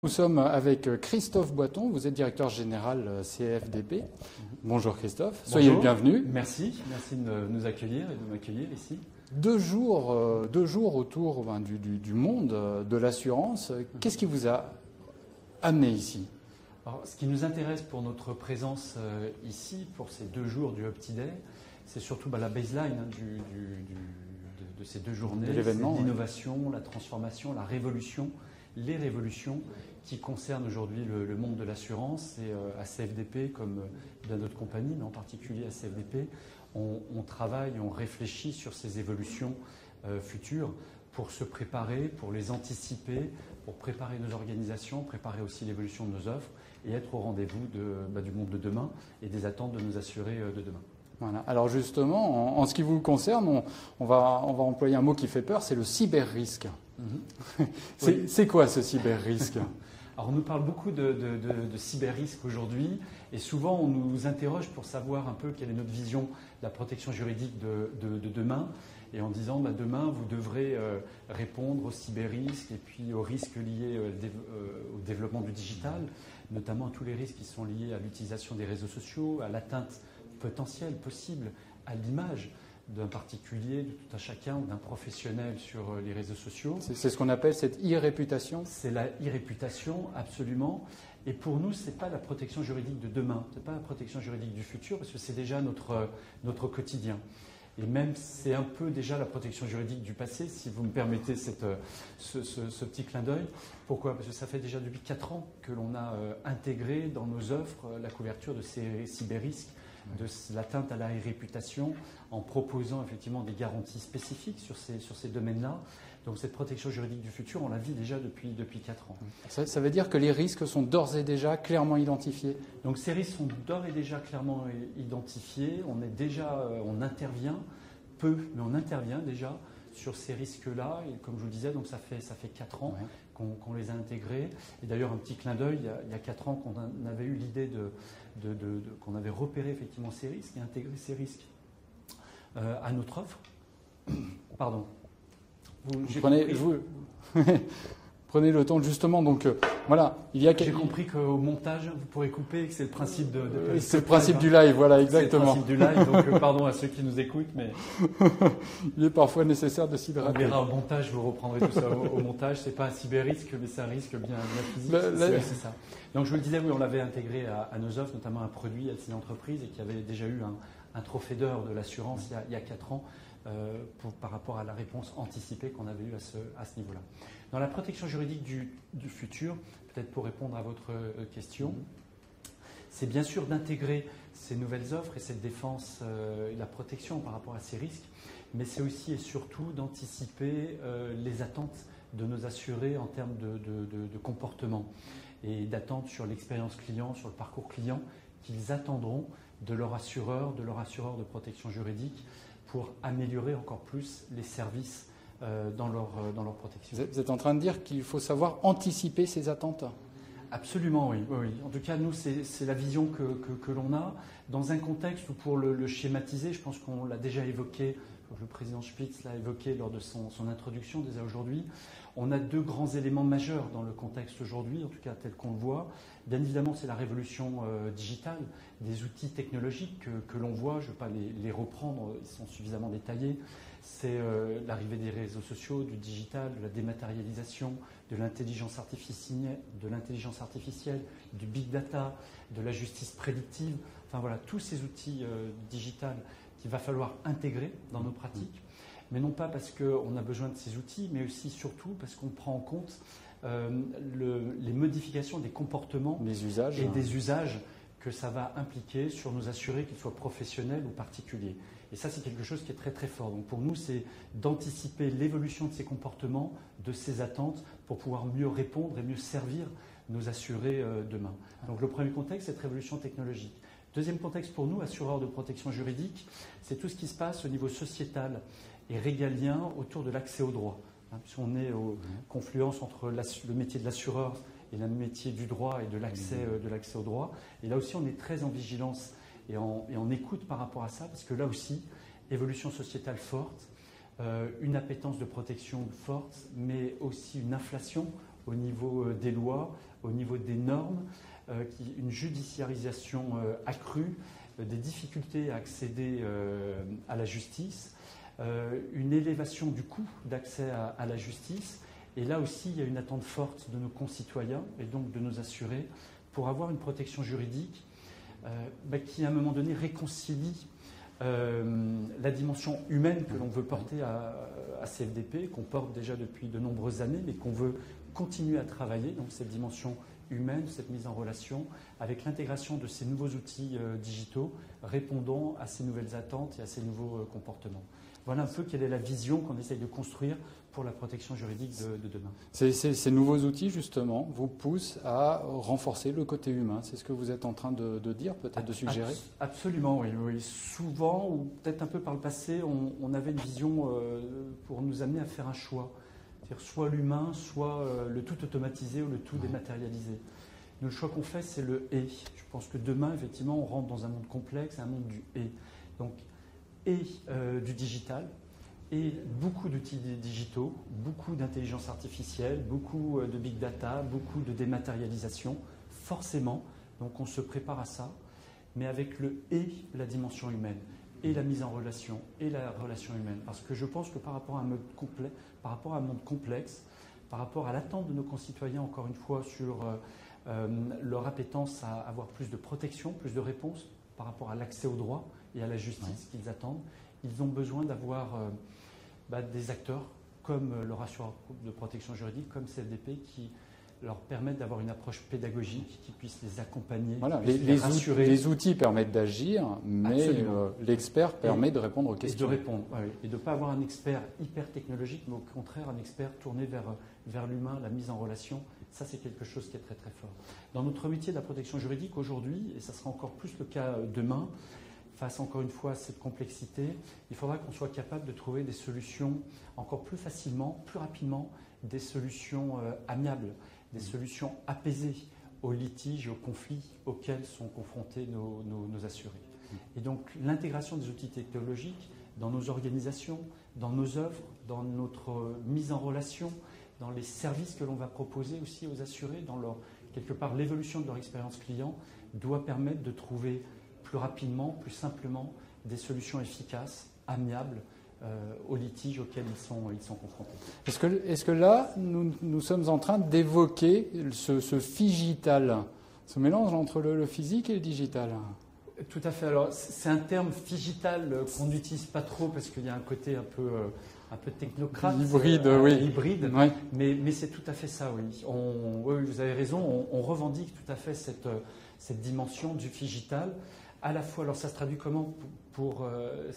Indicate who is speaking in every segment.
Speaker 1: Nous sommes avec Christophe Boiton, vous êtes directeur général CFDP. Bonjour Christophe, soyez le bienvenu.
Speaker 2: Merci de nous accueillir et de m'accueillir ici.
Speaker 1: 2 jours autour du monde de l'assurance. Qu'est-ce qui vous a amené ici?
Speaker 2: Alors, ce qui nous intéresse pour notre présence ici, pour ces 2 jours du UpTiDay, c'est surtout la baseline de ces 2 journées, l'innovation, la transformation, la révolution, les révolutions qui concernent aujourd'hui le monde de l'assurance. Et à CFDP, comme bien d'autres compagnies, mais en particulier à CFDP, on travaille, on réfléchit sur ces évolutions futures pour se préparer, pour les anticiper, pour préparer nos organisations, préparer aussi l'évolution de nos offres et être au rendez-vous du monde de demain et des attentes de nos assurés de demain.
Speaker 1: Voilà. Alors justement, en ce qui vous concerne, on va employer un mot qui fait peur, c'est le cyber-risque. C'est quoi ce cyber-risque?
Speaker 2: Alors on nous parle beaucoup de cyber-risque aujourd'hui et souvent on nous interroge pour savoir un peu quelle est notre vision de la protection juridique de demain, et en disant demain vous devrez répondre aux cyber-risques et puis aux risques liés au développement du digital, notamment à tous les risques qui sont liés à l'utilisation des réseaux sociaux, à l'atteinte potentielle, possible, à l'image d'un particulier, de tout un chacun ou d'un professionnel sur les réseaux sociaux.
Speaker 1: C'est ce qu'on appelle cette e-réputation?
Speaker 2: C'est la e-réputation, absolument. Et pour nous, ce n'est pas la protection juridique de demain, ce n'est pas la protection juridique du futur, parce que c'est déjà notre quotidien. Et même, c'est un peu déjà la protection juridique du passé, si vous me permettez ce petit clin d'œil. Pourquoi? Parce que ça fait déjà depuis 4 ans que l'on a intégré dans nos offres la couverture de ces cyber-risques, de l'atteinte à la réputation, en proposant effectivement des garanties spécifiques sur ces domaines-là. Donc cette protection juridique du futur, on la vit déjà depuis 4 ans.
Speaker 1: Ça veut dire que les risques sont d'ores et déjà clairement identifiés?
Speaker 2: Donc ces risques sont d'ores et déjà clairement identifiés. On intervient peu, mais on intervient déjà sur ces risques-là. Et comme je vous le disais, donc ça fait 4 ans qu'on les a intégrés. Et d'ailleurs, un petit clin d'œil, il y a 4 ans qu'on avait eu l'idée qu'on avait repéré effectivement ces risques et intégré ces risques à notre offre. Pardon.
Speaker 1: Prenez le temps justement. Donc voilà,
Speaker 2: J'ai compris qu'au montage, vous pourrez couper et que c'est le principe
Speaker 1: c'est le principe du live, voilà, exactement.
Speaker 2: C'est le principe du live, donc pardon à ceux qui nous écoutent, mais
Speaker 1: il est parfois nécessaire de s'hydrater.
Speaker 2: On verra au montage, vous reprendrez tout ça au montage. C'est pas un cyber-risque, mais c'est un risque bien physique. C'est ça. Donc je vous le disais, oui, on l'avait intégré à nos offres, notamment un produit à ces entreprises et qui avait déjà eu un trophée d'or de l'assurance il y a 4 ans. Par rapport à la réponse anticipée qu'on avait eue à ce niveau-là. Dans la protection juridique du futur, peut-être pour répondre à votre question, c'est bien sûr d'intégrer ces nouvelles offres et cette défense et la protection par rapport à ces risques, mais c'est aussi et surtout d'anticiper les attentes de nos assurés en termes de comportement et d'attentes sur l'expérience client, sur le parcours client qu'ils attendront de leur assureur de protection juridique, pour améliorer encore plus les services dans leur protection.
Speaker 1: Vous êtes en train de dire qu'il faut savoir anticiper ces attentes?
Speaker 2: Absolument, oui. En tout cas, nous, c'est la vision que l'on a dans un contexte où, pour le schématiser, je pense qu'on l'a déjà évoqué, le président Spitz l'a évoqué lors de son introduction déjà aujourd'hui, on a 2 grands éléments majeurs dans le contexte aujourd'hui, en tout cas tel qu'on le voit. Bien évidemment, c'est la révolution digitale, des outils technologiques que l'on voit, je ne vais pas les reprendre, ils sont suffisamment détaillés. C'est l'arrivée des réseaux sociaux, du digital, de la dématérialisation, de l'intelligence artificielle, du big data, de la justice prédictive. Enfin voilà, tous ces outils digitales qu'il va falloir intégrer dans nos pratiques. Mais non pas parce qu'on a besoin de ces outils, mais aussi surtout parce qu'on prend en compte les modifications des comportements
Speaker 1: des usages.
Speaker 2: Et des usages que ça va impliquer sur nos assurés, qu'ils soient professionnels ou particuliers. Et ça, c'est quelque chose qui est très très fort. Donc pour nous, c'est d'anticiper l'évolution de ces comportements, de ces attentes, pour pouvoir mieux répondre et mieux servir nos assurés demain. Donc le premier contexte, c'est cette révolution technologique. Deuxième contexte pour nous, assureurs de protection juridique, c'est tout ce qui se passe au niveau sociétal et régalien autour de l'accès au droit. Puisqu'on est aux confluences entre le métier de l'assureur et le métier du droit et de l'accès au droit. Et là aussi, on est très en vigilance et en écoute par rapport à ça, parce que là aussi, évolution sociétale forte, une appétence de protection forte, mais aussi une inflation au niveau des lois, au niveau des normes, une judiciarisation accrue, des difficultés à accéder à la justice, une élévation du coût d'accès à la justice. Et là aussi, il y a une attente forte de nos concitoyens et donc de nos assurés pour avoir une protection juridique qui, à un moment donné, réconcilie la dimension humaine que l'on veut porter à CFDP, qu'on porte déjà depuis de nombreuses années, mais qu'on veut continuer à travailler, donc cette dimension humaine, cette mise en relation, avec l'intégration de ces nouveaux outils digitaux répondant à ces nouvelles attentes et à ces nouveaux comportements. Voilà un peu quelle est la vision qu'on essaye de construire pour la protection juridique de demain.
Speaker 1: Ces nouveaux outils, justement, vous poussent à renforcer le côté humain. C'est ce que vous êtes en train de dire, peut-être de suggérer?
Speaker 2: Absolument, oui. Souvent, ou peut-être un peu par le passé, on avait une vision pour nous amener à faire un choix. C'est-à-dire soit l'humain, soit le tout automatisé ou le tout dématérialisé. Nous, le choix qu'on fait, c'est le « et ». Je pense que demain, effectivement, on rentre dans un monde complexe, un monde du « et ». Donc, du digital, et beaucoup d'outils digitaux, beaucoup d'intelligence artificielle, beaucoup de big data, beaucoup de dématérialisation, forcément. Donc on se prépare à ça, mais avec le « et », la dimension humaine, et la mise en relation, et la relation humaine. Parce que je pense que par rapport à un monde complexe, par rapport à l'attente de nos concitoyens, encore une fois, sur leur appétence à avoir plus de protection, plus de réponses, par rapport à l'accès au droit et à la justice qu'ils attendent, ils ont besoin d'avoir des acteurs comme leur assureur de protection juridique, comme CFDP, qui leur permettent d'avoir une approche pédagogique, qui puisse les accompagner,
Speaker 1: voilà,
Speaker 2: les rassurer.
Speaker 1: Les outils permettent d'agir, mais l'expert permet de répondre aux questions.
Speaker 2: Et de répondre, et de ne pas avoir un expert hyper technologique, mais au contraire un expert tourné vers l'humain, la mise en relation. Ça, c'est quelque chose qui est très très fort. Dans notre métier de la protection juridique aujourd'hui, et ça sera encore plus le cas demain, face encore une fois à cette complexité, il faudra qu'on soit capable de trouver des solutions encore plus facilement, plus rapidement, des solutions amiables, des solutions apaisées aux litiges et aux conflits auxquels sont confrontés nos assurés. Et donc l'intégration des outils technologiques dans nos organisations, dans nos œuvres, dans notre mise en relation, dans les services que l'on va proposer aussi aux assurés, dans quelque part l'évolution de leur expérience client, doit permettre de trouver plus rapidement, plus simplement, des solutions efficaces, amiables, aux litiges auxquels ils sont confrontés.
Speaker 1: Est-ce que là, nous sommes en train d'évoquer ce figital, ce mélange entre le physique et le digital?
Speaker 2: Tout à fait. Alors, c'est un terme figital qu'on n'utilise pas trop parce qu'il y a un côté un peu technocrate.
Speaker 1: Hybride, oui.
Speaker 2: Hybride,
Speaker 1: oui.
Speaker 2: Mais c'est tout à fait ça, oui. Oui, vous avez raison, on revendique tout à fait cette dimension du figital. À la fois, alors ça se traduit comment pour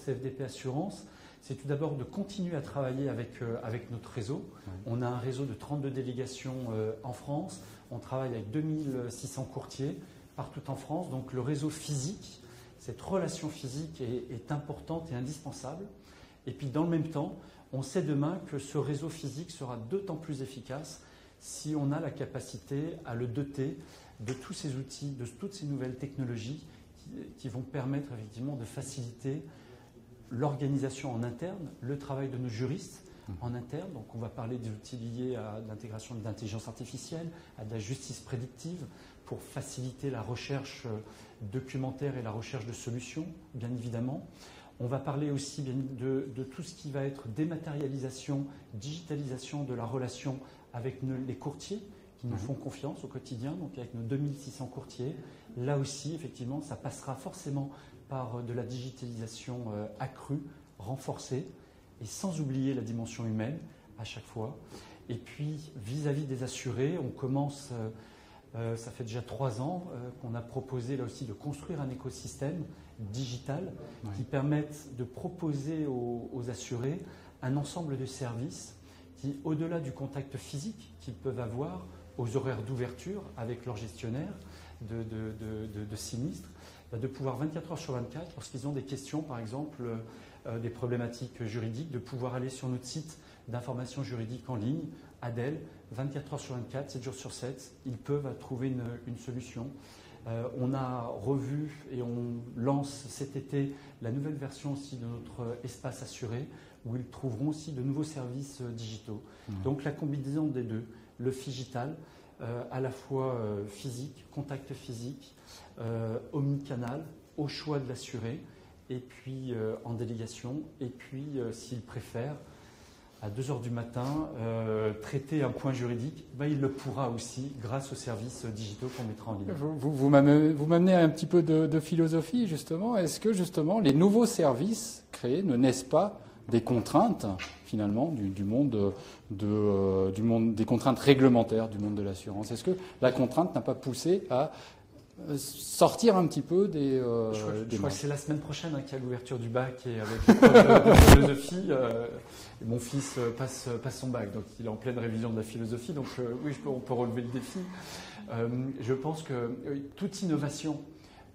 Speaker 2: CFDP Assurance? C'est tout d'abord de continuer à travailler avec notre réseau. Oui. On a un réseau de 32 délégations en France. On travaille avec 2600 courtiers partout en France. Donc le réseau physique, cette relation physique est importante et indispensable. Et puis dans le même temps, on sait demain que ce réseau physique sera d'autant plus efficace si on a la capacité à le doter de tous ces outils, de toutes ces nouvelles technologies qui vont permettre effectivement de faciliter l'organisation en interne, le travail de nos juristes en interne. Donc on va parler des outils liés à l'intégration de l'intelligence artificielle, à de la justice prédictive, pour faciliter la recherche documentaire et la recherche de solutions, bien évidemment. On va parler aussi de tout ce qui va être dématérialisation, digitalisation de la relation avec les courtiers qui nous font confiance au quotidien, donc avec nos 2600 courtiers. Là aussi, effectivement, ça passera forcément par de la digitalisation accrue, renforcée, et sans oublier la dimension humaine à chaque fois. Et puis, vis-à-vis des assurés, on commence, ça fait déjà 3 ans qu'on a proposé là aussi de construire un écosystème digital qui permette de proposer aux assurés un ensemble de services qui, au-delà du contact physique qu'ils peuvent avoir, aux horaires d'ouverture avec leur gestionnaire de sinistres, de pouvoir 24 heures sur 24, lorsqu'ils ont des questions, par exemple, des problématiques juridiques, de pouvoir aller sur notre site d'information juridique en ligne, Adel, 24 heures sur 24, 7 jours sur 7, ils peuvent trouver une solution. On a revu et on lance cet été la nouvelle version aussi de notre espace assuré, où ils trouveront aussi de nouveaux services digitaux. Donc la combinaison des deux, le phygital, à la fois physique, contact physique, omnicanal, au choix de l'assuré, et puis en délégation, et puis s'il préfère, à 2 heures du matin, traiter un point juridique, il le pourra aussi grâce aux services digitaux qu'on mettra en ligne.
Speaker 1: Vous m'amenez un petit peu de philosophie, justement. Est-ce que, justement, les nouveaux services créés ne naissent pas des contraintes, finalement, du monde des contraintes réglementaires du monde de l'assurance? Est-ce que la contrainte n'a pas poussé à sortir un petit peu des
Speaker 2: je crois que c'est la semaine prochaine qu'il y a l'ouverture du bac, et avec l'épreuve de philosophie, mon fils passe son bac, donc il est en pleine révision de la philosophie, donc oui, on peut relever le défi. Je pense que toute innovation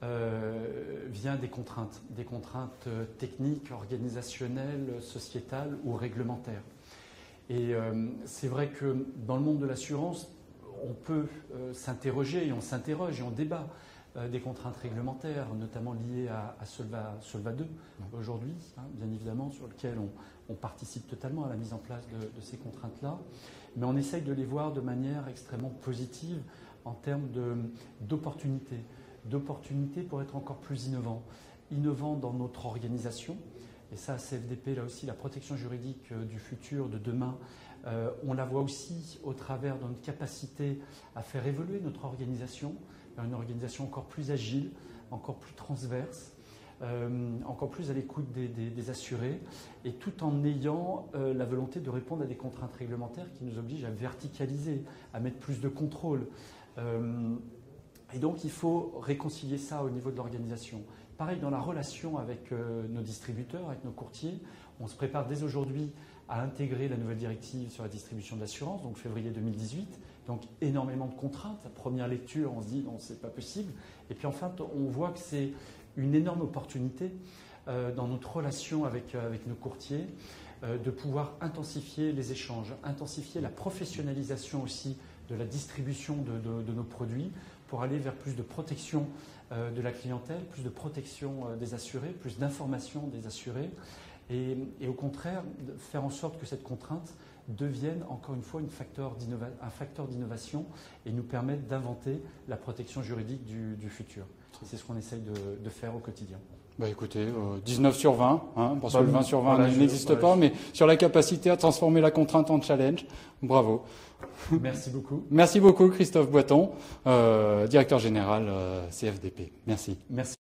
Speaker 2: vient des contraintes techniques, organisationnelles, sociétales ou réglementaires. Et c'est vrai que dans le monde de l'assurance, on peut s'interroger, et on s'interroge et on débat des contraintes réglementaires, notamment liées à Solva 2 aujourd'hui, bien évidemment, sur lequel on participe totalement à la mise en place de ces contraintes-là. Mais on essaye de les voir de manière extrêmement positive en termes d'opportunités pour être encore plus innovant dans notre organisation. Et ça, CFDP, là aussi, la protection juridique du futur, de demain, on la voit aussi au travers de notre capacité à faire évoluer notre organisation vers une organisation encore plus agile, encore plus transverse, encore plus à l'écoute des assurés, et tout en ayant la volonté de répondre à des contraintes réglementaires qui nous obligent à verticaliser, à mettre plus de contrôle. Et donc il faut réconcilier ça au niveau de l'organisation. Pareil dans la relation avec nos distributeurs, avec nos courtiers, on se prépare dès aujourd'hui à intégrer la nouvelle directive sur la distribution d'assurance, donc février 2018. Donc énormément de contraintes. La première lecture, on se dit non, c'est pas possible. Et puis enfin, on voit que c'est une énorme opportunité dans notre relation avec nos courtiers de pouvoir intensifier les échanges, intensifier la professionnalisation aussi de la distribution de nos produits pour aller vers plus de protection de la clientèle, plus de protection des assurés, plus d'information des assurés. Et au contraire, faire en sorte que cette contrainte devienne encore une fois un facteur d'innovation et nous permette d'inventer la protection juridique du futur. C'est ce qu'on essaye de faire au quotidien.
Speaker 1: Écoutez, 19 sur 20, parce que le 20 sur 20 n'existe pas, mais sur la capacité à transformer la contrainte en challenge, bravo.
Speaker 2: Merci beaucoup.
Speaker 1: Merci beaucoup Christophe Boiton, directeur général CFDP. Merci.
Speaker 2: Merci.